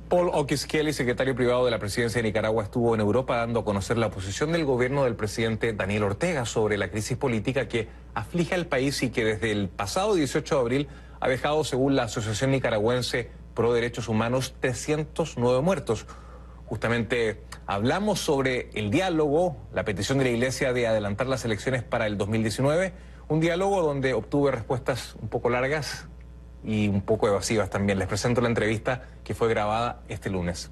Paul Okiskieli, secretario privado de la presidencia de Nicaragua, estuvo en Europa dando a conocer la posición del gobierno del presidente Daniel Ortega sobre la crisis política que aflige al país y que desde el pasado 18 de abril ha dejado, según la Asociación Nicaragüense Pro Derechos Humanos, 309 muertos. Justamente hablamos sobre el diálogo, la petición de la Iglesia de adelantar las elecciones para el 2019, un diálogo donde obtuve respuestas un poco largas y un poco evasivas también. Les presento la entrevista que fue grabada este lunes.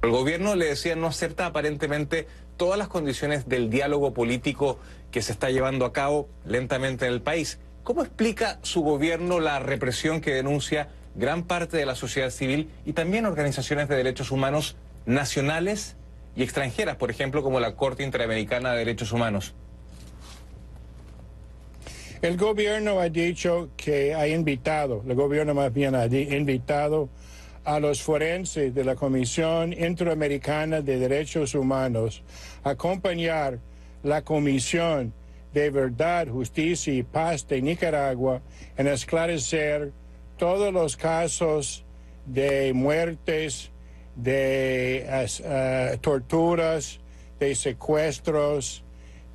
El gobierno, le decía, no acepta aparentemente todas las condiciones del diálogo político que se está llevando a cabo lentamente en el país. ¿Cómo explica su gobierno la represión que denuncia gran parte de la sociedad civil y también organizaciones de derechos humanos nacionales y extranjeras, por ejemplo, como la Corte Interamericana de Derechos Humanos? El gobierno ha dicho que ha invitado, el gobierno más bien ha invitado a los forenses de la Comisión Interamericana de Derechos Humanos a acompañar la Comisión de Verdad, Justicia y Paz de Nicaragua en esclarecer todos los casos de muertes, de torturas, de secuestros,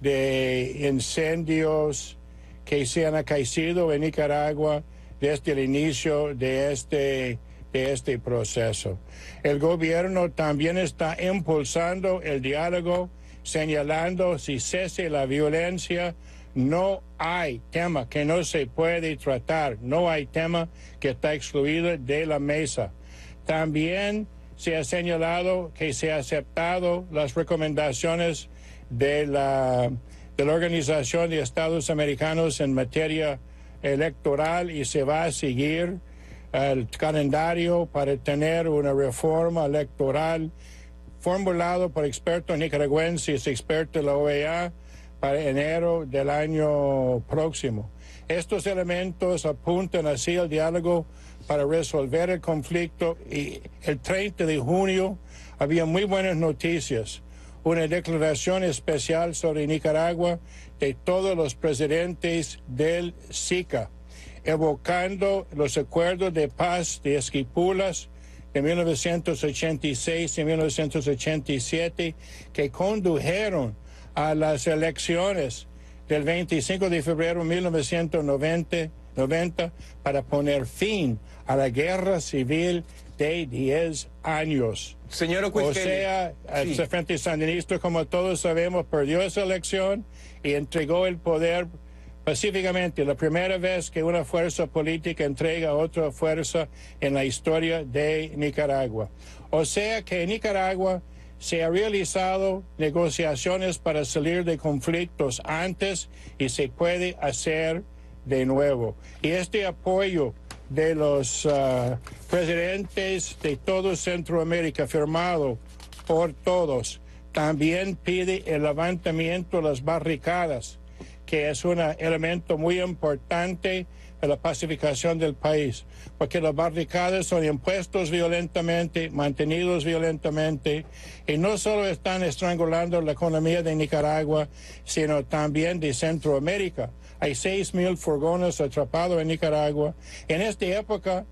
de incendios que se han acaecido en Nicaragua desde el inicio de este proceso. El gobierno también está impulsando el diálogo, señalando si cese la violencia. No hay tema que no se puede tratar, no hay tema que está excluido de la mesa. También se ha señalado que se han aceptado las recomendaciones de la Organización de Estados Americanos en materia electoral y se va a seguir el calendario para tener una reforma electoral formulado por expertos nicaragüenses y expertos de la OEA para enero del año próximo. Estos elementos apuntan así al diálogo para resolver el conflicto y el 30 de junio había muy buenas noticias. Una declaración especial sobre Nicaragua de todos los presidentes del SICA, evocando los acuerdos de paz de Esquipulas de 1986 y 1987 que condujeron a las elecciones del 25 de febrero de 1990 para poner fin a la guerra civil de 10 años. Señor Okiskieli, o sea, el Frente Sandinista, como todos sabemos, perdió esa elección y entregó el poder pacíficamente. La primera vez que una fuerza política entrega a otra fuerza en la historia de Nicaragua. O sea que en Nicaragua se han realizado negociaciones para salir de conflictos antes y se puede hacer de nuevo. Y este apoyo de los presidentes de todo Centroamérica, firmado por todos, también pide el levantamiento de las barricadas, que es un elemento muy importante de la pacificación del país, porque las barricadas son impuestos violentamente, mantenidos violentamente, y no solo están estrangulando la economía de Nicaragua, sino también de Centroamérica. Hay 6,000 furgones atrapados en Nicaragua. En esta época,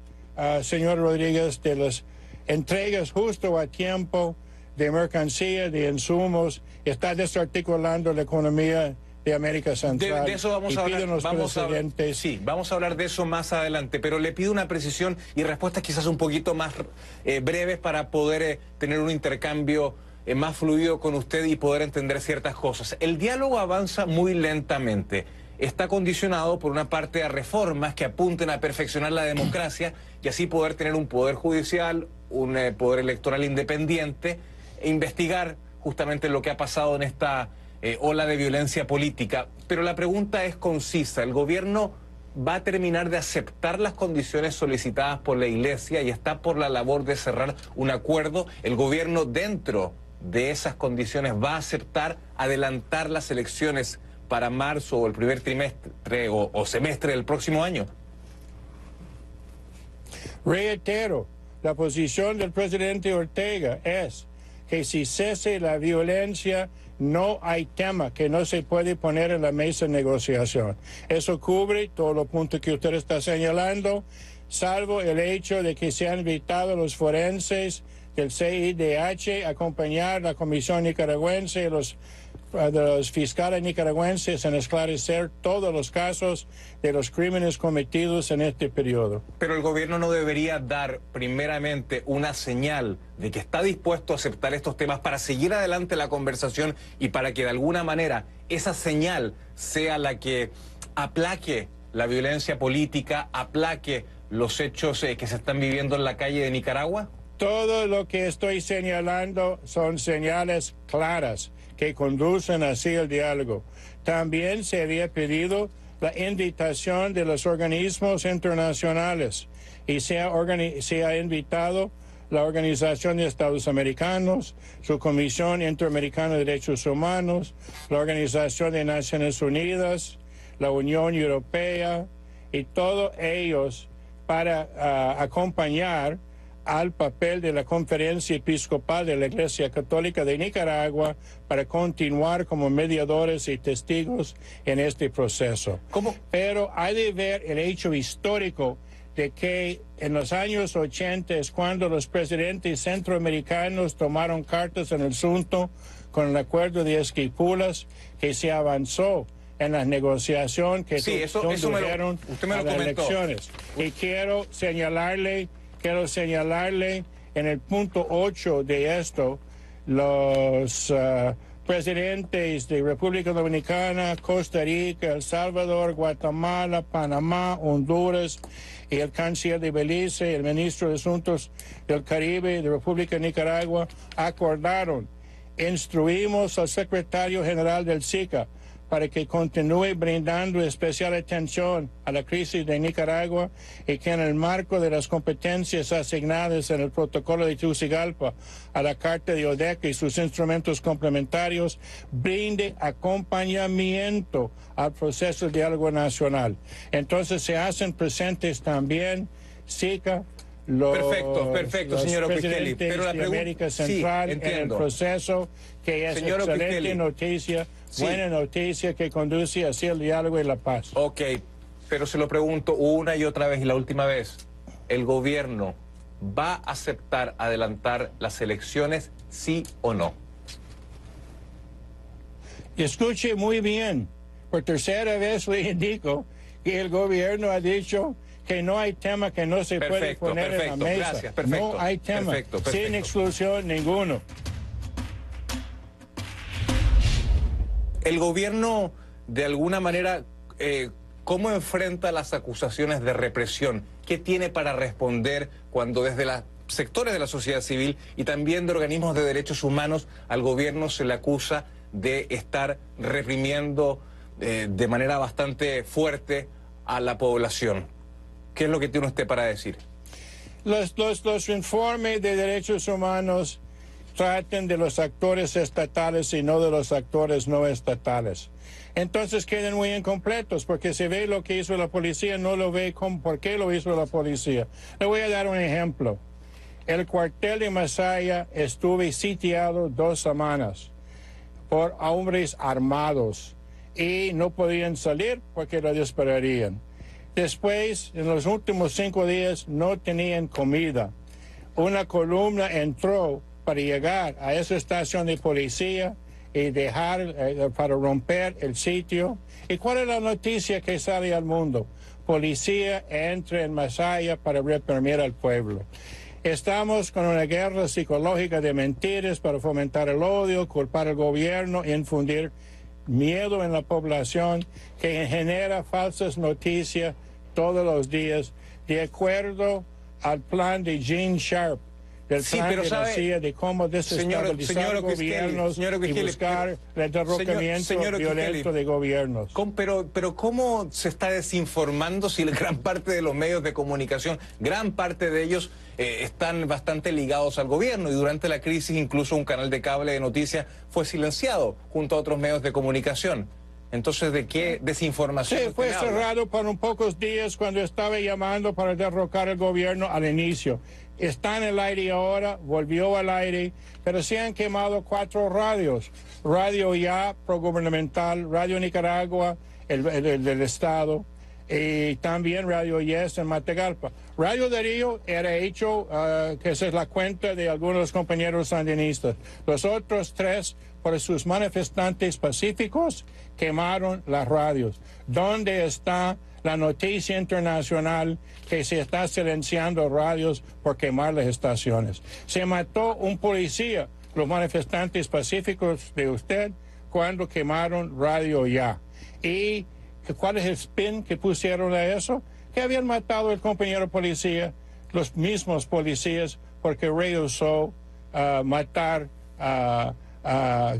señor Rodríguez, de las entregas justo a tiempo de mercancía, de insumos, está desarticulando la economía de América Central. De eso vamos a hablar. Vamos a hablar de eso más adelante, pero le pido una precisión y respuestas quizás un poquito más breves para poder tener un intercambio más fluido con usted y poder entender ciertas cosas. El diálogo avanza muy lentamente. Está condicionado por una parte a reformas que apunten a perfeccionar la democracia y así poder tener un poder judicial, un poder electoral independiente e investigar justamente lo que ha pasado en esta ola de violencia política. Pero la pregunta es concisa. ¿El gobierno va a terminar de aceptar las condiciones solicitadas por la Iglesia y está por la labor de cerrar un acuerdo? ¿El gobierno dentro de esas condiciones va a aceptar adelantar las elecciones para marzo o el primer trimestre o semestre del próximo año? Reitero, la posición del presidente Ortega es que si cese la violencia, no hay tema que no se puede poner en la mesa de negociación. Eso cubre todos los puntos que usted está señalando. salvo el hecho de que se han invitado a los forenses del CIDH a acompañar la Comisión Nicaragüense y de los fiscales nicaragüenses en esclarecer todos los casos de los crímenes cometidos en este periodo. Pero el gobierno no debería dar primeramente una señal de que está dispuesto a aceptar estos temas para seguir adelante la conversación y para que de alguna manera esa señal sea la que aplaque la violencia política, aplaque los hechos que se están viviendo en la calle de Nicaragua. Todo lo que estoy señalando son señales claras que conducen así el diálogo. También se había pedido la invitación de los organismos internacionales y se ha invitado la Organización de Estados Americanos, su Comisión Interamericana de Derechos Humanos, la Organización de Naciones Unidas, la Unión Europea y todos ellos para acompañar al papel de la Conferencia Episcopal de la Iglesia Católica de Nicaragua para continuar como mediadores y testigos en este proceso. ¿Cómo? Pero hay de ver el hecho histórico de que en los años 80 es cuando los presidentes centroamericanos tomaron cartas en el asunto con el acuerdo de Esquipulas, que se avanzó en la negociación que condujeron a las elecciones. Y quiero señalarle en el punto 8 de esto, los presidentes de República Dominicana, Costa Rica, El Salvador, Guatemala, Panamá, Honduras y el canciller de Belice, el ministro de Asuntos del Caribe de República de Nicaragua acordaron, instruimos al secretario general del SICA para que continúe brindando especial atención a la crisis de Nicaragua y que en el marco de las competencias asignadas en el protocolo de Tegucigalpa a la Carta de ODEC y sus instrumentos complementarios, brinde acompañamiento al proceso de diálogo nacional. Entonces se hacen presentes también SICA, los señor presidentes pero la de América Central en el proceso, que es señor excelente noticia, buena noticia que conduce hacia el diálogo y la paz. Ok, pero se lo pregunto una y otra vez y la última vez, ¿el gobierno va a aceptar adelantar las elecciones, sí o no? Escuche muy bien, por tercera vez le indico que el gobierno ha dicho que no hay tema que no se puede poner en la mesa. Gracias, no hay tema, sin exclusión ninguno. El gobierno, de alguna manera, ¿cómo enfrenta las acusaciones de represión? ¿Qué tiene para responder cuando desde los sectores de la sociedad civil y también de organismos de derechos humanos al gobierno se le acusa de estar reprimiendo de manera bastante fuerte a la población? ¿Qué es lo que tiene usted para decir? Los informes de derechos humanos tratan de los actores estatales y no de los actores no estatales. Entonces quedan muy incompletos porque se ve lo que hizo la policía, no lo ve por qué lo hizo la policía. Le voy a dar un ejemplo. El cuartel de Masaya estuvo sitiado 2 semanas por hombres armados y no podían salir porque lo dispararían. Después, en los últimos 5 días, no tenían comida. Una columna entró para llegar a esa estación de policía y para romper el sitio. ¿Y cuál es la noticia que sale al mundo? Policía entra en Masaya para reprimir al pueblo. Estamos con una guerra psicológica de mentiras para fomentar el odio, culpar al gobierno, infundir miedo en la población, que genera falsas noticias todos los días, de acuerdo al plan de Gene Sharp, del plan de la CIA, de cómo desestabilizar gobiernos y buscar el derrocamiento violento de gobiernos. Pero ¿cómo se está desinformando si gran parte de los medios de comunicación, gran parte de ellos están bastante ligados al gobierno? Y durante la crisis incluso un canal de cable de noticias fue silenciado junto a otros medios de comunicación. Entonces, ¿de qué desinformación? Sí, fue cerrado por un pocos días cuando estaba llamando para derrocar el gobierno al inicio. Está en el aire ahora, volvió al aire, pero se han quemado 4 radios. Radio Ya, progubernamental, Radio Nicaragua, el del Estado, y también Radio Yes en Matagalpa. Radio Darío era hecho, que esa es la cuenta de algunos compañeros sandinistas. Los otros tres, por sus manifestantes pacíficos, quemaron las radios. ¿Dónde está la noticia internacional que se está silenciando radios por quemar las estaciones? Se mató un policía, los manifestantes pacíficos de usted, cuando quemaron Radio Ya. ¿Y cuál es el spin que pusieron a eso? Que habían matado al compañero policía, los mismos policías, porque rehusó matar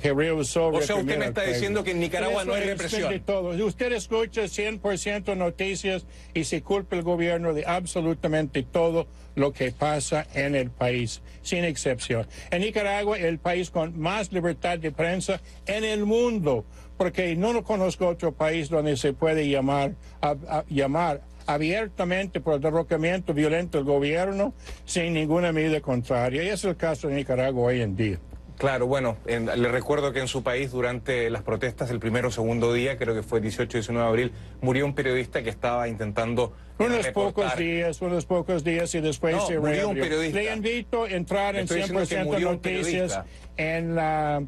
que rehusó. O sea, usted me está diciendo que en Nicaragua no hay represión. De todo. Usted escucha 100% noticias y se culpa el gobierno de absolutamente todo lo que pasa en el país, sin excepción. En Nicaragua, el país con más libertad de prensa en el mundo, porque no conozco otro país donde se puede llamar abiertamente por el derrocamiento violento del gobierno sin ninguna medida contraria. Y es el caso de Nicaragua hoy en día. Claro, bueno, le recuerdo que en su país durante las protestas, el primero o segundo día, creo que fue 18-19 de abril, murió un periodista que estaba intentando unos pocos días y después se murió un periodista. Le invito a entrar en 100% noticias en la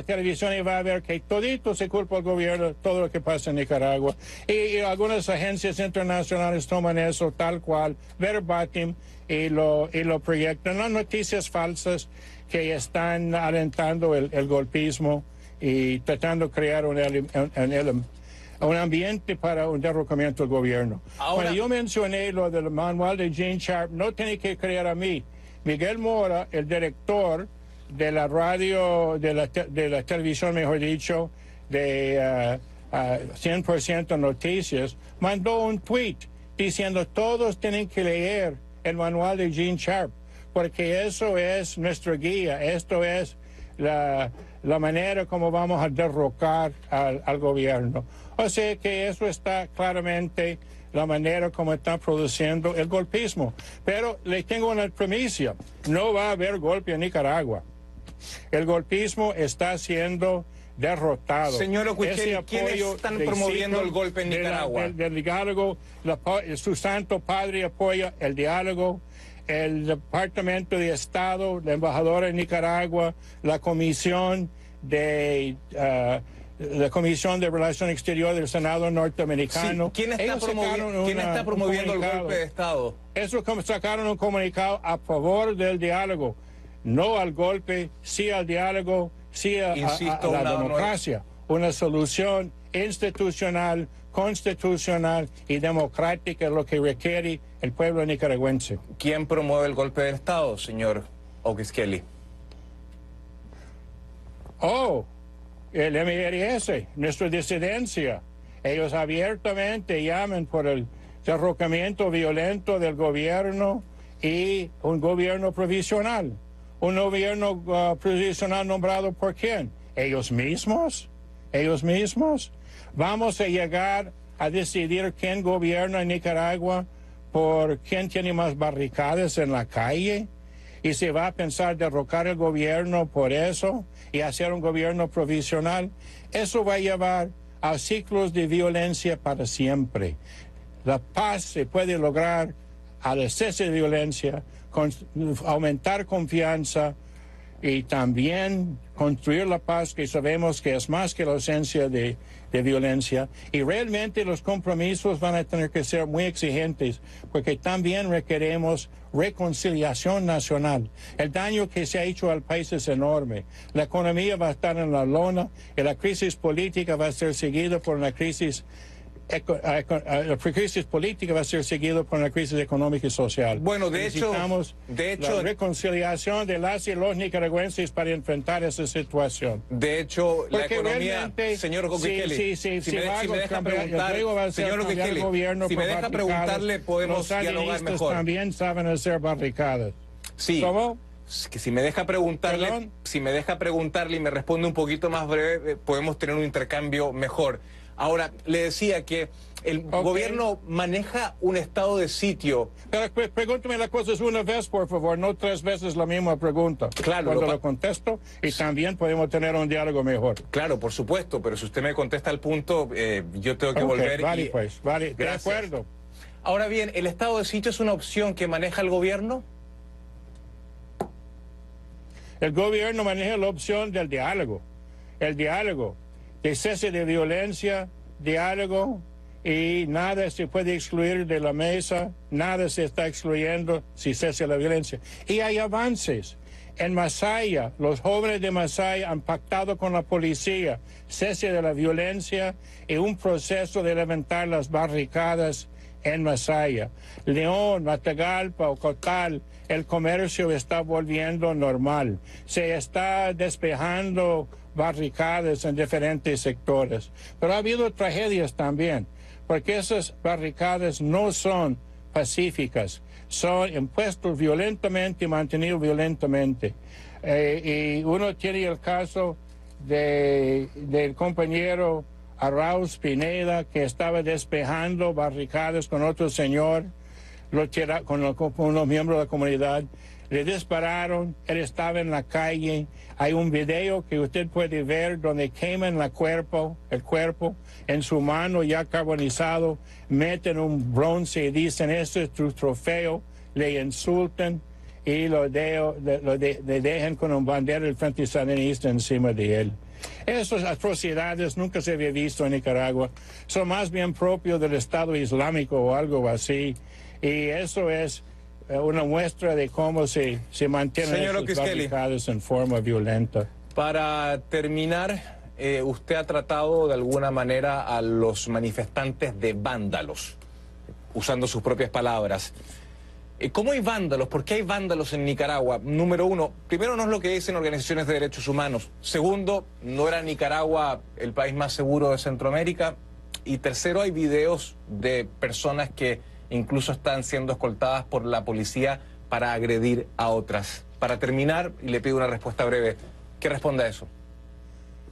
televisión y va a ver que todito se culpa al gobierno todo lo que pasa en Nicaragua. Y algunas agencias internacionales toman eso tal cual, verbatim, y lo proyectan. Las noticias falsas que están alentando el golpismo y tratando de crear un ambiente para un derrocamiento del gobierno. Ahora, cuando yo mencioné lo del manual de Gene Sharp, no tiene que creer a mí. Miguel Mora, el director de la radio, de la televisión, mejor dicho, de 100% Noticias, mandó un tweet diciendo todos tienen que leer el manual de Gene Sharp, porque eso es nuestra guía, esto es la manera como vamos a derrocar al gobierno. O sea que eso está claramente la manera como está produciendo el golpismo. Pero le tengo una premisa, no va a haber golpe en Nicaragua. El golpismo está siendo derrotado. Señor Oquiheli, ¿quiénes están promoviendo el golpe en Nicaragua? Del diálogo, su santo padre apoya el diálogo. El Departamento de Estado, la embajadora en Nicaragua, la Comisión de Relación Exterior del Senado norteamericano. Sí. ¿Quién está promoviendo el golpe de Estado? Eso sacaron un comunicado a favor del diálogo, no al golpe, sí al diálogo, sí a la democracia, una solución institucional, constitucional y democrática, lo que requiere el pueblo nicaragüense. ¿Quién promueve el golpe de Estado, señor Oquiheli? El MRS, nuestra disidencia. Ellos abiertamente llaman por el derrocamiento violento del gobierno y un gobierno provisional. ¿Un gobierno provisional nombrado por quién? ¿Ellos mismos? ¿Ellos mismos? ¿Vamos a llegar a decidir quién gobierna en Nicaragua por quién tiene más barricadas en la calle? ¿Y se va a pensar derrocar el gobierno por eso y hacer un gobierno provisional? Eso va a llevar a ciclos de violencia para siempre. La paz se puede lograr al cese de violencia, aumentar confianza y también construir la paz, que sabemos que es más que la ausencia de violencia. Y realmente los compromisos van a tener que ser muy exigentes, porque también requeremos reconciliación nacional. El daño que se ha hecho al país es enorme. La economía va a estar en la lona y la crisis política va a ser seguida por una crisis política, va a ser seguido por una crisis económica y social. Bueno, de hecho, la reconciliación de las y los nicaragüenses para enfrentar esa situación. De hecho, la economía, señor Oquiheli, si me deja preguntar, señor Oquiheli, si me deja preguntarle, podemos dialogar mejor. También saben hacer barricadas. Sí. ¿Cómo? Que si me deja preguntarle, y me responde un poquito más breve, podemos tener un intercambio mejor. Ahora, le decía que El gobierno maneja un estado de sitio. Pero pregúntame las cosas una vez, por favor, no 3 veces la misma pregunta. Claro. Cuando lo contesto, y también podemos tener un diálogo mejor. Claro, por supuesto, pero si usted me contesta al punto, yo tengo que volver. Vale, vale, gracias. de acuerdo. Ahora bien, ¿el estado de sitio es una opción que maneja el gobierno? El gobierno maneja la opción del diálogo. El diálogo, de cese de violencia, diálogo, y nada se puede excluir de la mesa, nada se está excluyendo si cesa la violencia. Y hay avances. En Masaya, los jóvenes de Masaya han pactado con la policía cese de la violencia y un proceso de levantar las barricadas en Masaya. León, Matagalpa, Ocotal, el comercio está volviendo normal. Se está despejando barricadas en diferentes sectores. Pero ha habido tragedias también, porque esas barricadas no son pacíficas, son impuestos violentamente y mantenidos violentamente. Y uno tiene el caso del compañero Arauz Pineda, que estaba despejando barricadas con otro señor, con unos miembros de la comunidad. Le dispararon, él estaba en la calle. Hay un video que usted puede ver donde queman el cuerpo en su mano ya carbonizado, meten un bronce y dicen, este es tu trofeo, le insultan y le dejan con un bandera del Frente Sandinista encima de él. Esas atrocidades nunca se había visto en Nicaragua, son más bien propios del Estado Islámico o algo así, y eso es una muestra de cómo se mantienen esas barricadas en forma violenta. Para terminar, usted ha tratado de alguna manera a los manifestantes de vándalos, usando sus propias palabras. ¿Cómo hay vándalos? ¿Por qué hay vándalos en Nicaragua? Número uno, primero no es lo que dicen organizaciones de derechos humanos. Segundo, no era Nicaragua el país más seguro de Centroamérica. Y tercero, hay videos de personas que incluso están siendo escoltadas por la policía para agredir a otras. Para terminar, y le pido una respuesta breve, ¿qué responde a eso?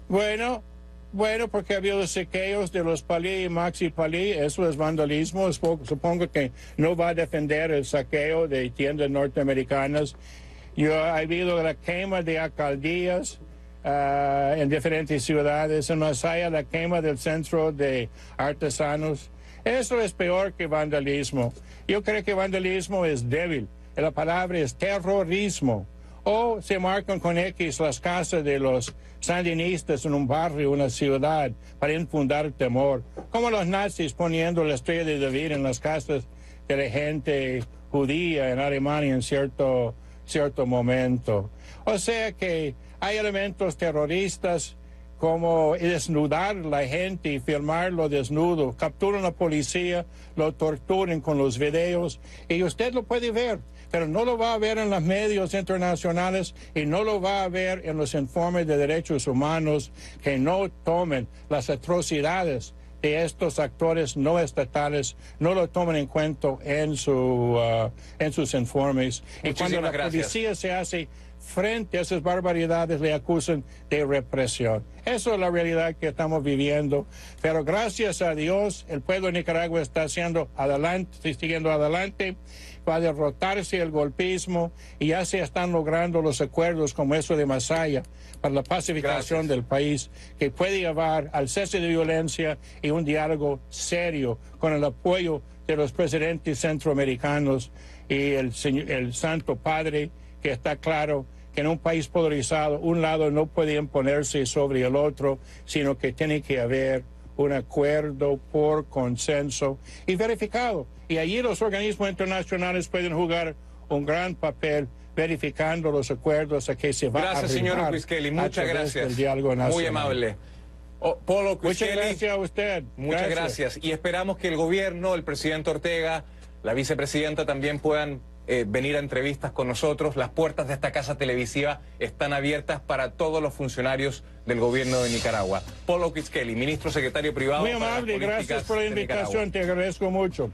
Bueno, porque ha habido saqueos de los Palí y Maxi Palí, eso es vandalismo. Supongo que no va a defender el saqueo de tiendas norteamericanas. Ha habido la quema de alcaldías en diferentes ciudades. En Masaya, la quema del centro de artesanos. Eso es peor que vandalismo. Yo creo que vandalismo es débil. La palabra es terrorismo. O se marcan con X las casas de los sandinistas en un barrio, una ciudad, para infundar temor. Como los nazis poniendo la estrella de David en las casas de la gente judía en Alemania en cierto momento. O sea que hay elementos terroristas como desnudar a la gente y filmarlo desnudo. Capturan a la policía, lo torturan con los videos y usted lo puede ver, pero no lo va a ver en los medios internacionales y no lo va a ver en los informes de derechos humanos que no tomen las atrocidades de estos actores no estatales, no lo toman en cuenta en sus informes. Y cuando la policía se hace frente a esas barbaridades, le acusan de represión. Eso es la realidad que estamos viviendo. Pero gracias a Dios, el pueblo de Nicaragua está siguiendo adelante, va a derrotarse el golpismo y ya se están logrando los acuerdos como eso de Masaya para la pacificación del país, que puede llevar al cese de violencia y un diálogo serio con el apoyo de los presidentes centroamericanos y el Santo Padre, que está claro que en un país polarizado un lado no puede imponerse sobre el otro, sino que tiene que haber un acuerdo por consenso y verificado. Y allí los organismos internacionales pueden jugar un gran papel verificando los acuerdos a que se va a arribar. Gracias, señor Quisquely. Muchas gracias. Muy amable. Polo Quisquely, muchas gracias a usted. Muchas gracias. Y esperamos que el gobierno, el presidente Ortega, la vicepresidenta también puedan venir a entrevistas con nosotros. Las puertas de esta casa televisiva están abiertas para todos los funcionarios del gobierno de Nicaragua. Polo Quisquely, ministro secretario privado. Muy amable, gracias por la invitación, te agradezco mucho.